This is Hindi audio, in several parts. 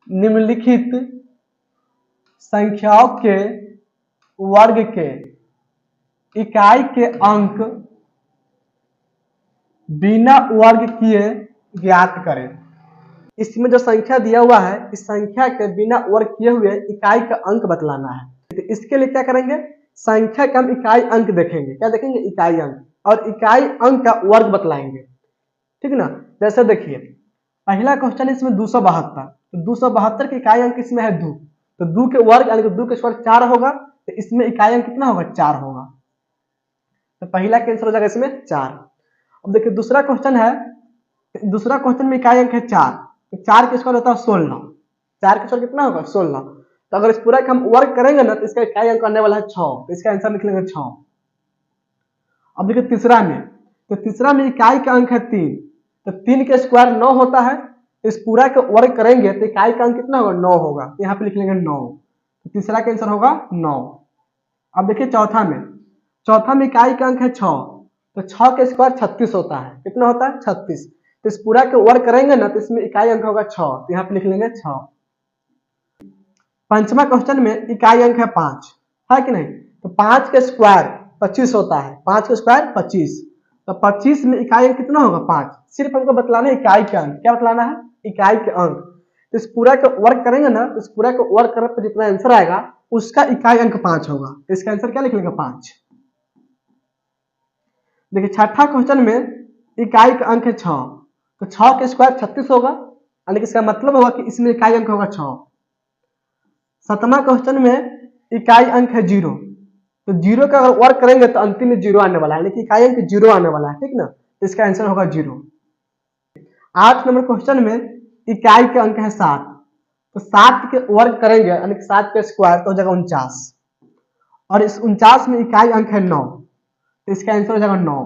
निम्नलिखित संख्याओं के वर्ग के इकाई के अंक बिना वर्ग किए ज्ञात करें। इसमें जो संख्या दिया हुआ है, इस संख्या के बिना वर्ग किए हुए इकाई का अंक बतलाना है। तो इसके लिए क्या करेंगे, संख्या का हम इकाई अंक देखेंगे। क्या देखेंगे, इकाई अंक, और इकाई अंक का वर्ग बतलाएंगे, ठीक ना। जैसे देखिए पहला क्वेश्चन इसमें 272, तो 272 के इकाई अंक इसमें है 2, तो 2 के वर्ग यानी कि 2 के स्क्वायर 4 होगा, तो इसमें इकाई अंक कितना होगा, 4 होगा। तो पहला कैंसिल हो जाएगा इसमें 4। अब देखिए दूसरा क्वेश्चन है, दूसरा क्वेश्चन में इकाई अंक है 4, तो 4 के स्क्वायर होता है 16, 4 के स्क्वायर कितना होगा 16। तो अगर इस पूरा का हम वर्ग करेंगे ना, तो इसका इकाई अंक आने वाला है 6, तो इसका आंसर लिख लेंगे 6। अब देखिए तीसरा में, तो तीसरा में इकाई का अंक है 3, तो 3 के स्क्वायर 9 होता है, तो इस पूरा का वर्ग करेंगे तो इकाई का अंक कितना होगा, 9 होगा, तो यहाँ पे लिख लेंगे 9, तो तीसरा का आंसर होगा 9। अब देखिए चौथा में, चौथा में इकाई का अंक है 6, तो 6 के स्क्वायर 36 होता है, कितना होता है 36, तो इस पूरा के वर्ग करेंगे ना, तो इसमें इकाई अंक होगा 6, तो यहाँ पे लिख लेंगे 6। पंचमा क्वेश्चन में इकाई अंक है 5, है कि नहीं, तो 5 के स्क्वायर 25 होता है, 5 के स्क्वायर 25, तो 25 में इकाई अंक कितना होगा 5, सिर्फ हमको बतलाना है इकाई के अंक। क्या बतलाना है, इकाई के अंक। तो इस पूरा का वर्ग करेंगे ना, तो इस पूरा का वर्ग करने पर जितना आंसर आएगा उसका इकाई अंक 5 होगा, तो इसका आंसर क्या लिख लेंगे 5। देखिए छठा क्वेश्चन में इकाई का अंक है 6, तो 6 के स्क्वायर 36 होगा, यानी कि इसका मतलब होगा कि इसमें इकाई अंक होगा 6। सातवां क्वेश्चन में इकाई अंक है 0, तो 0 का अगर वर्ग करेंगे तो अंतिम में 0 आने वाला है, यानी कि इकाई अंक 0 आने वाला है, ठीक ना, तो इसका आंसर होगा 0। 8 नंबर क्वेश्चन में इकाई का अंक है 7, तो 7 के वर्ग करेंगे यानी कि 7 के स्क्वायर तो हो जाएगा 49, और इस 49 में इकाई अंक है 9, तो इसका आंसर हो जाएगा 9।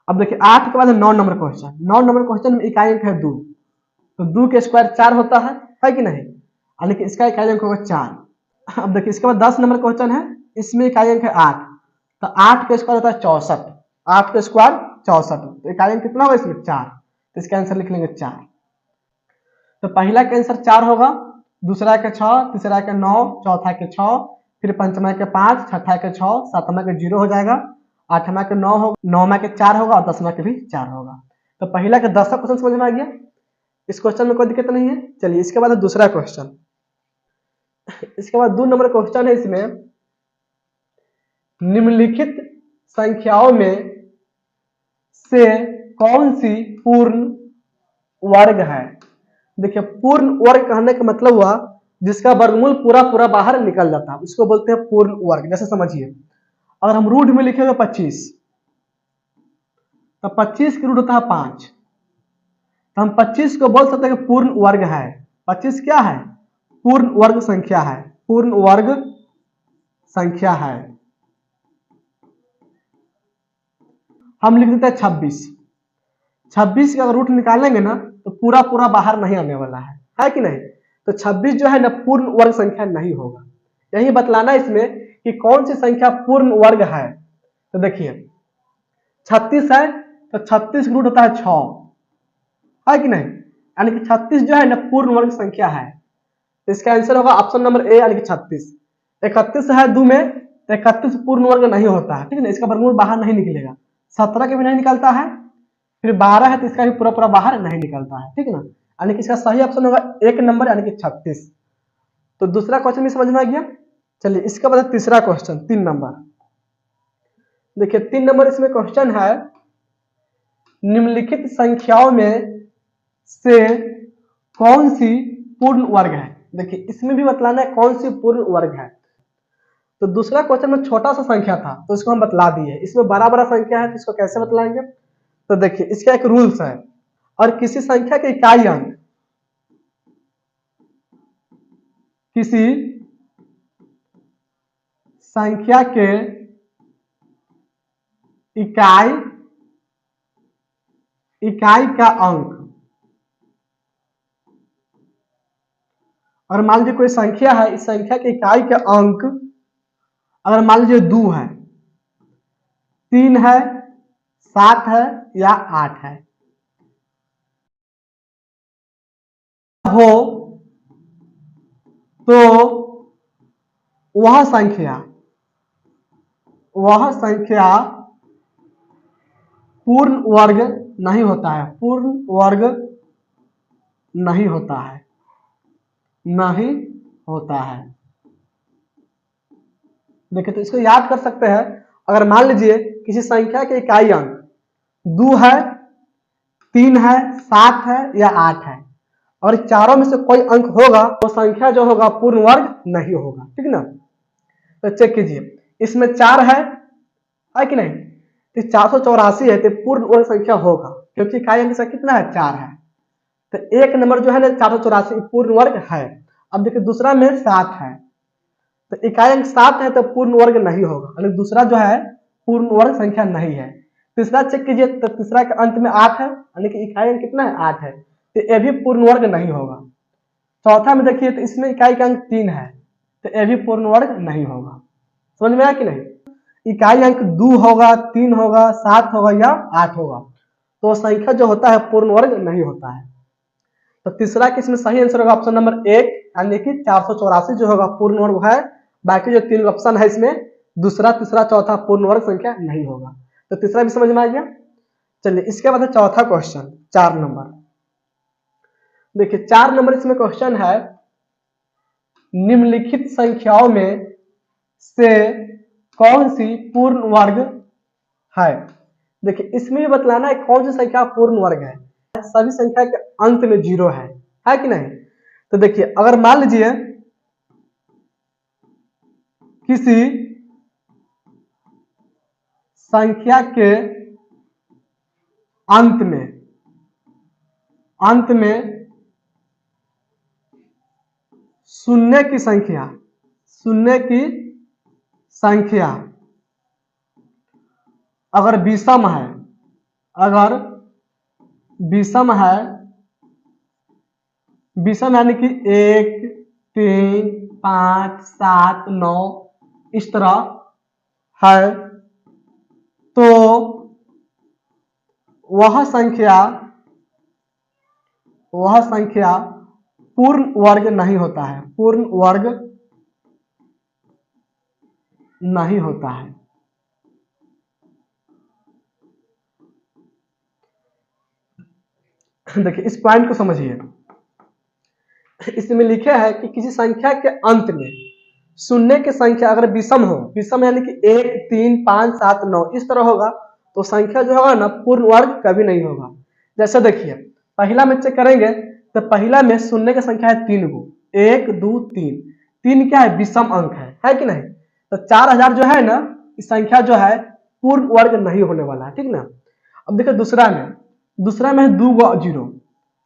अब देखिए 8 के बाद 9 नंबर क्वेश्चन, 9 नंबर क्वेश्चन में इकाई अंक है 2, तो 2 के स्क्वायर 4 होता है कि नहीं, यानी कि इसका इकाई अंक होगा 4। अब देखिए इसके बाद 10 नंबर क्वेश्चन है, इसमें इकाई अंक है 8, तो 8 के स्क्वायर होता है 64, 8 के स्क्वायर 64, तो इकाई अंक कितना होगा इसमें 4, तो इसका आंसर लिख लेंगे 4। तो पहला का आंसर 4 होगा, दूसरा के 6, तीसरा के 9, चौथा के 6, फिर पंचमा के 5, छठा के 6, सातवां के 0 हो जाएगा, आठवां के 9 होगा, नौवां के 4 होगा, और 10वां के भी 4 होगा। तो पहला के 10 क्वेश्चन समझ में आ गया, इस क्वेश्चन में कोई दिक्कत नहीं है। चलिए इसके बाद दूसरा क्वेश्चन, इसके बाद 2 नंबर क्वेश्चन है, इसमें निम्नलिखित संख्याओं में से कौन सी पूर्ण वर्ग है। देखिए पूर्ण वर्ग कहने का मतलब हुआ जिसका वर्गमूल पूरा पूरा बाहर निकल जाता है, उसको बोलते हैं पूर्ण वर्ग। जैसे समझिए अगर हम रूट में लिखेंगे 25, तो 25 की रूट होता है 5, तो हम 25 को बोल सकते हैं कि पूर्ण वर्ग है। 25 क्या है, पूर्ण वर्ग संख्या है, पूर्ण वर्ग संख्या है। हम लिख देते हैं 26, 26 का अगर रूट निकालेंगे ना तो पूरा पूरा बाहर नहीं आने वाला है कि नहीं, तो 26 जो है ना पूर्ण वर्ग संख्या नहीं होगा। यही बतलाना इसमें कि कौन सी संख्या पूर्ण वर्ग है। तो देखिए 36 है, तो 36 रूट होता है 6, है कि नहीं, यानी कि 36 जो है ना पूर्ण वर्ग संख्या है, तो इसका आंसर होगा ऑप्शन नंबर ए, यानी कि 36। 31 है 2 में, तो 31 पूर्ण वर्ग नहीं होता है, ठीक है ना, इसका वर्गमूल बाहर नहीं निकलेगा। 17 के भी नहीं निकलता है, फिर 12 है तो इसका भी पूरा पूरा बाहर नहीं निकलता है, ठीक है ना, यानी कि इसका सही ऑप्शन होगा 1 नंबर, यानी कि 36। तो दूसरा क्वेश्चन भी समझ में आ गया। चलिए इसके बाद तीसरा क्वेश्चन 3 नंबर। देखिए 3 नंबर इसमें क्वेश्चन है, निम्नलिखित संख्याओं में से कौन सी पूर्ण वर्ग है। देखिए इसमें भी बतलाना है कौन सी पूर्ण वर्ग है। तो दूसरा क्वेश्चन में छोटा सा संख्या था तो इसको हम बतला दिए, इसमें बड़ा बड़ा संख्या है तो इसको कैसे बतलाएंगे। तो देखिए इसका एक रूल्स है, और किसी संख्या के इकाई अंक, किसी संख्या के इकाई का अंक, और मान लीजिए कोई संख्या है, इस संख्या के इकाई का अंक अगर मान लीजिए 2 है, 3 है, 7 है या 8 है, हो तो वह संख्या पूर्ण वर्ग नहीं होता है, पूर्ण वर्ग नहीं होता है, नहीं होता है। देखिए तो इसको याद कर सकते हैं। अगर मान लीजिए किसी संख्या के इकाई अंक 2 है, 3 है, 7 है या 8 है और चारों में से कोई अंक होगा तो संख्या जो होगा पूर्ण वर्ग नहीं होगा, ठीक ना। तो चेक कीजिए, इसमें 4 है कि नहीं, तो 484 है तो पूर्ण वर्ग संख्या होगा क्योंकि इकाई अंक कितना है, 4 है। तो एक नंबर जो है ना 484 पूर्ण वर्ग है। अब देखिए दूसरा में 7 है तो इकाई अंक 7 है तो पूर्ण वर्ग नहीं होगा, यानी दूसरा जो है पूर्ण वर्ग संख्या नहीं है। तीसरा चेक कीजिए, तो तीसरा के अंत में 8 है यानी कि इकाई अंक कितना है, 8 है, तो ये भी पूर्ण वर्ग नहीं होगा। चौथा में देखिए तो इसमें इकाई का अंक 3 है तो ये भी पूर्ण वर्ग नहीं होगा। समझ में आया कि नहीं। इकाई अंक 2 होगा, 3 होगा, 7 होगा या 8 होगा तो संख्या जो होता है पूर्ण वर्ग नहीं होता है। तो तीसरा कि इसमें सही आंसर होगा ऑप्शन नंबर 1, यानी कि 484 जो होगा पूर्ण वर्ग है। बाकी जो 3 ऑप्शन है इसमें दूसरा, तीसरा, चौथा पूर्ण वर्ग संख्या नहीं होगा। तो तीसरा भी समझ में आ गया। चलिए इसके बाद है चौथा क्वेश्चन 4 नंबर। देखिए 4 नंबर इसमें क्वेश्चन है, निम्नलिखित संख्याओं में से कौन सी पूर्ण वर्ग है। देखिए इसमें भी बतलाना है कौन सी संख्या पूर्ण वर्ग है। सभी संख्या के अंत में 0 है कि नहीं। तो देखिए अगर मान लीजिए किसी संख्या के अंत में शून्य की संख्या अगर विषम है, विषम यानी कि 1, 3, 5, 7, 9 इस तरह है तो वह संख्या पूर्ण वर्ग नहीं होता है, पूर्ण वर्ग नहीं होता है। देखिए इस पॉइंट को समझिए, इसमें लिखे है कि किसी संख्या के अंत में शून्य की संख्या अगर विषम हो, विषम यानी कि 1, 3, 5, 7, 9 इस तरह होगा तो संख्या जो होगा ना पूर्ण वर्ग कभी नहीं होगा। जैसे देखिए पहला में चेक करेंगे तो पहला में शून्य की संख्या है 3 गो, 1, 2, 3, 3 क्या है, विषम अंक है कि नहीं। तो 4000 जो है ना इस संख्या जो है पूर्ण वर्ग नहीं होने वाला है, ठीक ना। अब देखिए दूसरा में है 2 गो 0,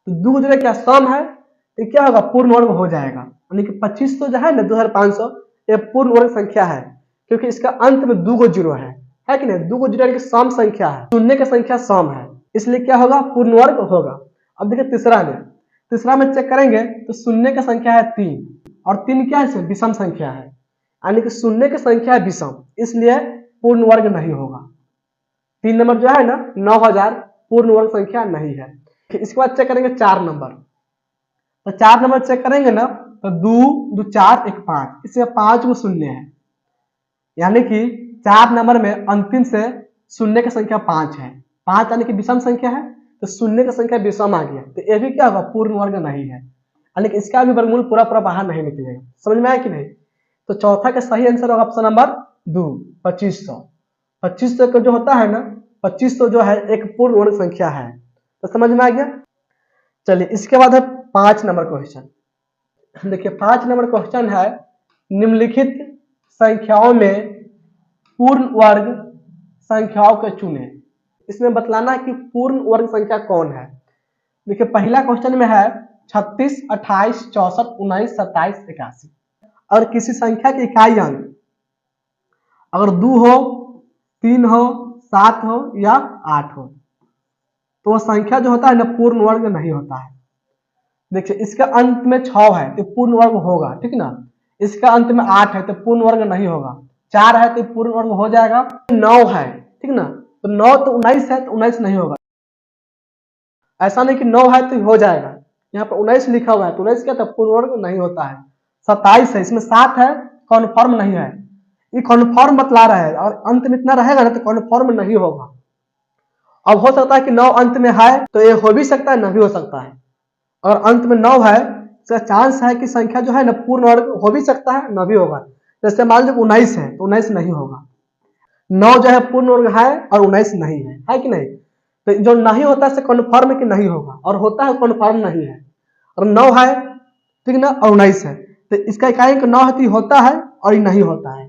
तो 2 गो 0 क्या सम है तो क्या होगा पूर्ण वर्ग हो जाएगा, यानी कि 2500 जो है ना 2500 ये पूर्ण वर्ग संख्या है क्योंकि इसका अंत में 2 गो 0 है कि नहीं। 2 गो 0 की सम संख्या है, शून्य की संख्या सम है, इसलिए क्या होगा पूर्ण वर्ग होगा। अब देखिए तीसरा में चेक करेंगे तो शून्य की संख्या है 3 और 3 क्या है, विषम संख्या है, यानी कि शून्य की संख्या है विषम, इसलिए पूर्ण वर्ग नहीं होगा। 3 नंबर जो है ना 9000 पूर्ण वर्ग संख्या नहीं है। इसके बाद चेक करेंगे 4 नंबर, तो 4 नंबर चेक करेंगे ना तो 2, 2, 4, 1, 5 इसमें 5 गो शून्य है, यानी कि 4 नंबर में अंतिम से शून्य की संख्या 5 है, 5 यानी कि विषम संख्या है तो शून्य की संख्या विषम आ गया तो ये भी क्या होगा पूर्ण वर्ग नहीं है, यानी कि इसका भी वर्गमूल पूरा बाहर नहीं निकलेगा। समझ में आया कि नहीं। तो चौथा का सही आंसर होगा ऑप्शन नंबर 2, 2500। 2500 का जो होता है ना 2500 जो है एक पूर्ण वर्ग संख्या है। तो समझ में आ गया। चलिए इसके बाद है 5 नंबर क्वेश्चन। देखिए 5 नंबर क्वेश्चन है, निम्नलिखित संख्याओं में पूर्ण वर्ग संख्याओं को चुने। इसमें बतलाना है कि पूर्ण वर्ग संख्या कौन है। देखिए पहला क्वेश्चन में है 36, 28, 64, 19, 27, 81। और किसी संख्या के इकाई अंक अगर 2 हो, 3 हो, 7 हो या 8 हो तो वह संख्या जो होता है ना पूर्ण वर्ग नहीं होता है। देखिए इसका अंत में 6 है तो पूर्ण वर्ग होगा, ठीक ना। इसका अंत में 8 है तो पूर्ण वर्ग नहीं होगा, 4 है तो पूर्ण वर्ग हो जाएगा, 9 है, ठीक ना, तो 9 तो 19 है तो 19 नहीं होगा। ऐसा नहीं कि 9 है तो हो जाएगा, यहाँ पर 19 लिखा हुआ है तो 19 क्या था, पूर्ण वर्ग नहीं होता है। 27 है, इसमें 7 है, कॉन्फर्म नहीं है, ये कॉन्फर्म बतला रहा है, और अंत में इतना रहेगा ना तो कॉन्फर्म नहीं होगा। अब हो सकता है कि 9 अंत में है तो ये हो भी सकता है, न भी हो सकता है। अगर अंत में 9 है तो चांस है कि संख्या जो है ना पूर्ण वर्ग हो भी सकता है, न भी होगा। जैसे मान लो 19 है तो 19 नहीं होगा। 9 जो है पूर्ण वर्ग है और 19 नहीं है कि नहीं। तो जो नहीं होता है कन्फर्म है कि नहीं होगा, और होता है कन्फर्म नहीं है। और 9 है ठीक ना, और 19 है तो इसका इकाई अंक 9 है तो होता है और ये नहीं होता है।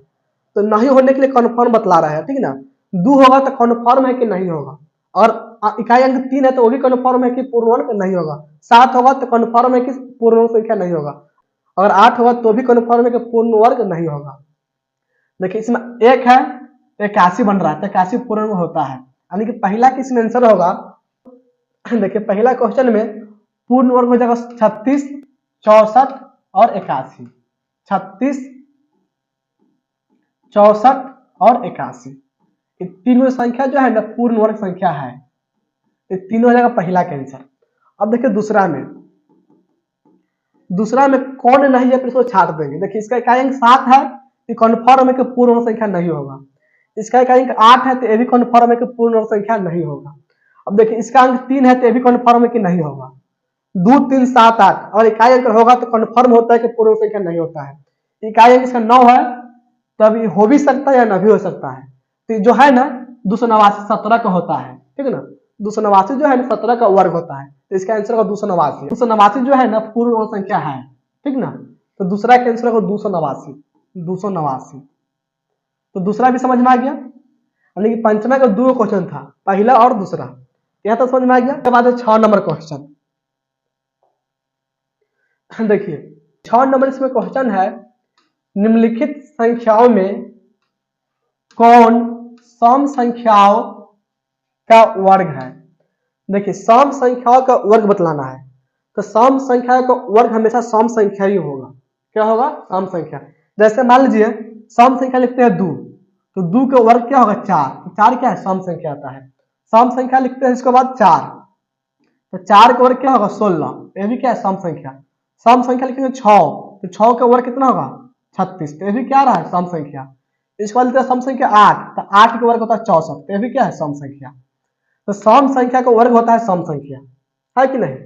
तो नहीं होने के लिए कन्फर्म बतला रहा है, ठीक ना। 2 होगा तो कन्फर्म है कि नहीं होगा, और इकाई अंक 3 है तो वो भी कन्फर्म है कि पूर्ण वर्ग नहीं होगा। 7 होगा तो कन्फर्म है कि पूर्ण वर्ग संख्या नहीं होगा, अगर 8 होगा तो भी कन्फर्म है कि पूर्ण वर्ग नहीं होगा। देखिए इसमें 1 है 81 बन रहा है तो 81 पूर्ण वर्ग होता है, यानी कि पहला किसमें आंसर होगा। देखिए पहला क्वेश्चन में पूर्ण वर्ग हो जाएगा 36, 64 और 81। 36, 64 और 81 ये तीनों संख्या जो है ना पूर्ण वर्ग संख्या है। ये तीनों हो जाएगा पहला का आंसर। अब देखिए दूसरा में कौन नहीं है, फिर इसको छाट देंगे। देखिए इसका इकाई अंक 7 है, ये कन्फर्म है कि पूर्ण वर्ग संख्या नहीं होगा। इसका इकाई अंक 8 है तो ये भी कन्फर्म है कि पूर्ण वर्ग संख्या नहीं होगा। अब देखिए इसका अंक 3 है तो ये भी कन्फर्म है कि नहीं होगा। 2, 3, 7, 8 और इकाई अंक होगा तो कन्फर्म होता है कि पूर्ण वर्ग संख्या नहीं होता है। इकाई अंक इसका 9 है तो अभी हो भी सकता है या न भी हो सकता है। तो जो है ना 289 17 का होता है, ठीक है ना। 289 जो है ना 17 का वर्ग होता है, तो इसका आंसर होगा 289। 289 जो है ना पूर्ण वर्ग संख्या है, ठीक ना। तो दूसरा का आंसर होगा 289। 289 तो दूसरा भी समझ में आ गया। यानी कि पंचमा का 2 क्वेश्चन था, पहला और दूसरा, यह तो समझ में आ गया। उसके बाद 6 नंबर क्वेश्चन देखिए 6 नंबर इसमें क्वेश्चन है, निम्नलिखित संख्याओं में कौन सम संख्याओं का वर्ग है। देखिए सम संख्याओं का वर्ग बतलाना है, तो सम संख्या का वर्ग हमेशा सम संख्या ही होगा। क्या होगा, सम संख्या। जैसे मान लीजिए सम संख्या लिखते हैं 2, तो 2 का वर्ग क्या होगा 4, तो 4 क्या है सम संख्या आता है। सम संख्या लिखते हैं इसके बाद 4, तो 4 का वर्ग क्या होगा 16, ये भी क्या है सम संख्या। सम संख्या लिखेंगे 6, तो 6 का वर्ग कितना होगा 36, तो ये भी क्या रहा है सम संख्या। इसके बाद सम संख्या 8, तो 8 का वर्ग होता है 64, तो ये भी क्या है सम संख्या। तो सम संख्या का वर्ग होता है सम संख्या, है कि नहीं।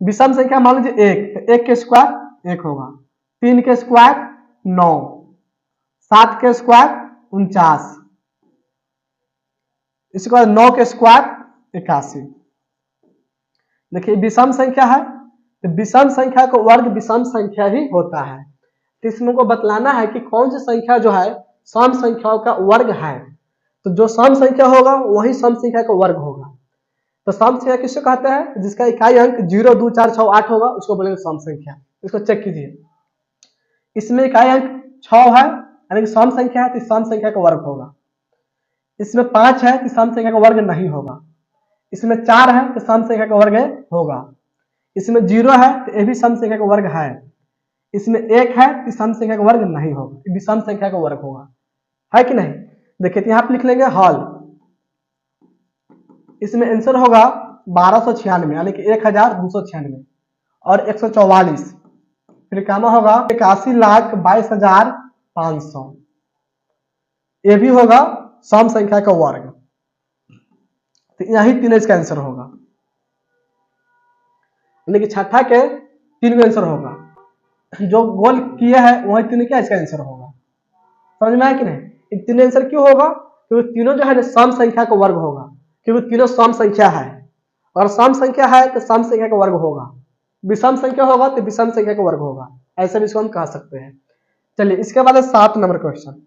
विषम संख्या मान लीजिए 1, तो 1 के स्क्वायर 1 होगा, 3 के स्क्वायर 9, 7 के स्क्वायर 49, इसके बाद 9 के स्क्वायर 81। देखिए विषम संख्या है तो विषम संख्या का वर्ग विषम संख्या ही होता है। तो इसमें को बतलाना है कि कौन सी संख्या जो है सम संख्याओं का वर्ग है, तो जो सम संख्या होगा वही सम संख्या का वर्ग होगा। तो सम संख्या किसको कहते हैं, जिसका इकाई अंक 0, 2, 4, 6, 8 होगा उसको बोलेंगे सम संख्या। इसको चेक कीजिए, इसमें इकाई अंक 6 है यानी कि सम संख्या है तो सम संख्या का वर्ग होगा। इसमें 5 है तो सम संख्या का वर्ग नहीं होगा। इसमें 4 है तो सम संख्या का वर्ग होगा। इसमें 0 है तो ये भी सम संख्या का वर्ग है। इसमें 1 है तो सम संख्या का वर्ग नहीं होगा, ये भी सम संख्या का वर्ग होगा, है कि नहीं। देखिए तो यहाँ पे लिख लेंगे हल, इसमें आंसर होगा 1296 यानी कि 1296 और 144, फिर कामा होगा 81,22,500, ये भी होगा सम संख्या का वर्ग। तो यही तीनों इसका आंसर होगा, यानी कि छठा के 3 आंसर होगा। जो गोल किया है वही तीनों क्या इसका आंसर होगा। समझ में आया कि नहीं। तीनों आंसर क्यों होगा, क्योंकि तीनों जो है ना सम संख्या का वर्ग होगा, क्योंकि तीनों सम संख्या है, और सम संख्या है तो सम संख्या का वर्ग होगा, विषम संख्या होगा तो विषम संख्या का वर्ग होगा, ऐसा भी इसको हम कह सकते हैं। चलिए इसके बाद 7 नंबर क्वेश्चन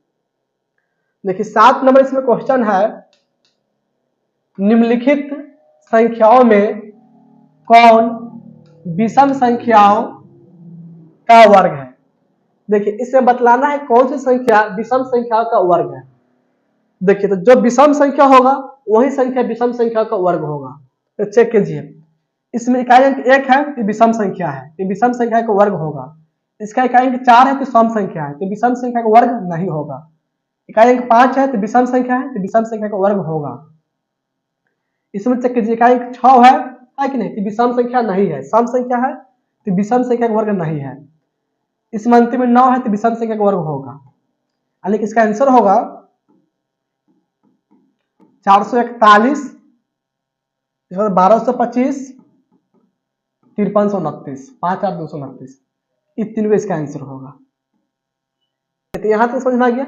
देखिए 7 नंबर इसमें क्वेश्चन है, निम्नलिखित संख्याओं में कौन विषम संख्याओं का वर्ग है। देखिए इसमें बतलाना है कौन सी संख्या विषम संख्याओं का वर्ग है। देखिए तो जो विषम संख्या होगा वही संख्या विषम संख्या का वर्ग होगा। तो चेक कीजिए, इसमें इकाई अंक 1 है तो विषम संख्या है, तो विषम संख्या का वर्ग होगा। इसका इकाई अंक 4 है तो सम संख्या है, तो विषम संख्या का वर्ग नहीं होगा। इकाई अंक 5 है तो विषम संख्या है, तो विषम संख्या का वर्ग होगा। इसमें चेक कीजिए, इकाई अंक 6 है है कि नहीं, तो विषम संख्या नहीं है। सम संख्या है तो विषम संख्या का वर्ग नहीं है। इसमें अंतिम में 9 है तो विषम संख्या का वर्ग होगा, यानी कि इसका आंसर होगा 441, 1225, 5329, 5229, इस तीन में इसका आंसर होगा। तो यहाँ तक समझ में आ गया।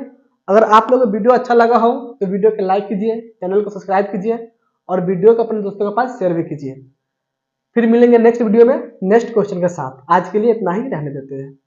अगर आप लोगों को वीडियो अच्छा लगा हो तो वीडियो को लाइक कीजिए, चैनल को सब्सक्राइब कीजिए और वीडियो को अपने दोस्तों के पास शेयर भी कीजिए। फिर मिलेंगे नेक्स्ट वीडियो में नेक्स्ट क्वेश्चन के साथ। आज के लिए इतना ही रहने देते हैं।